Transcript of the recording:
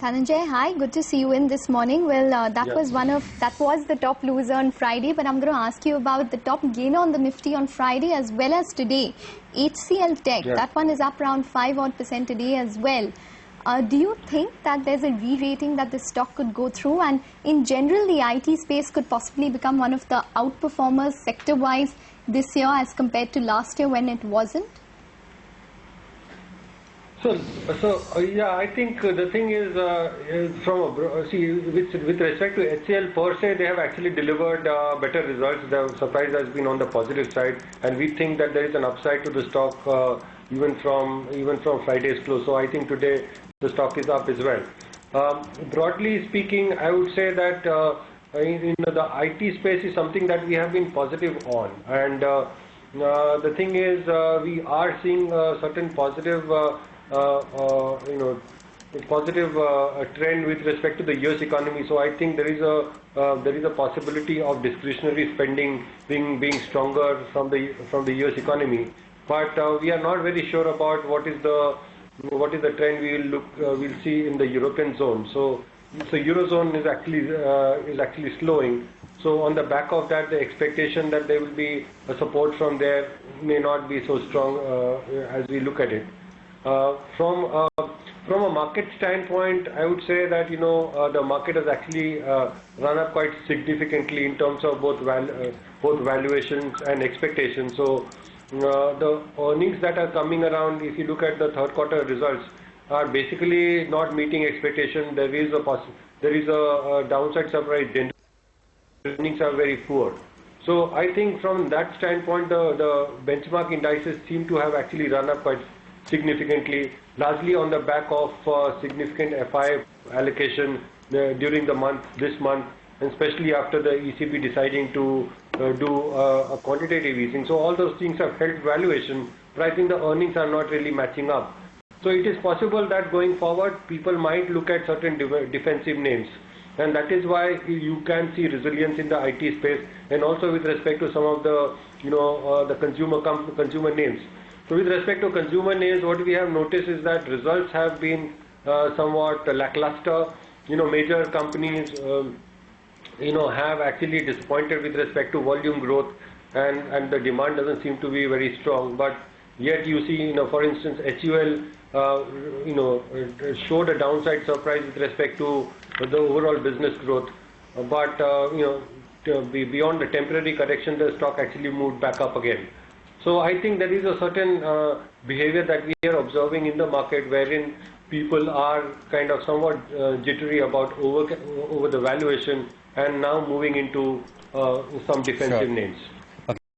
Dhananjay, hi. Good to see you in this morning. Well, that was the top loser on Friday, but I'm going to ask you about the top gainer on the Nifty on Friday as well as today. HCL Tech, that one is up around 5% today as well. Do you think that there's a re-rating that the stock could go through, and in general the IT space could possibly become one of the outperformers sector-wise this year as compared to last year when it wasn't? Yeah, I think the thing is, with respect to HCL per se, they have actually delivered better results. The surprise has been on the positive side, and we think that there is an upside to the stock even from Friday's close. So I think today the stock is up as well. Broadly speaking, I would say that the IT space is something that we have been positive on, and the thing is, we are seeing a certain positive trend with respect to the US economy. So I think there is a possibility of discretionary spending being stronger from the US economy. But we are not very sure about what is the trend we'll see in the European zone. So Eurozone is actually slowing. So on the back of that, the expectation that there will be a support from there may not be so strong as we look at it. From a market standpoint, I would say that the market has actually run up quite significantly in terms of both valuations and expectations. So the earnings that are coming around, if you look at the third quarter results, are basically not meeting expectation. There is a downside surprise. Earnings are very poor. So I think from that standpoint, the benchmark indices seem to have actually run up quite significantly, largely on the back of significant FI allocation during this month, and especially after the ECB deciding to do a quantitative easing. So all those things have helped valuation, but I think the earnings are not really matching up. So it is possible that going forward, people might look at certain defensive names, and that is why you can see resilience in the IT space, and also with respect to some of the the consumer names. So with respect to consumer names, what we have noticed is that results have been somewhat lackluster. Major companies have actually disappointed with respect to volume growth, and the demand doesn't seem to be very strong. But yet you see, for instance, HCL showed a downside surprise with respect to the overall business growth. But beyond the temporary correction, the stock actually moved back up again. So I think there is a certain behavior that we are observing in the market, wherein people are kind of somewhat jittery about over the valuation and now moving into some defensive names.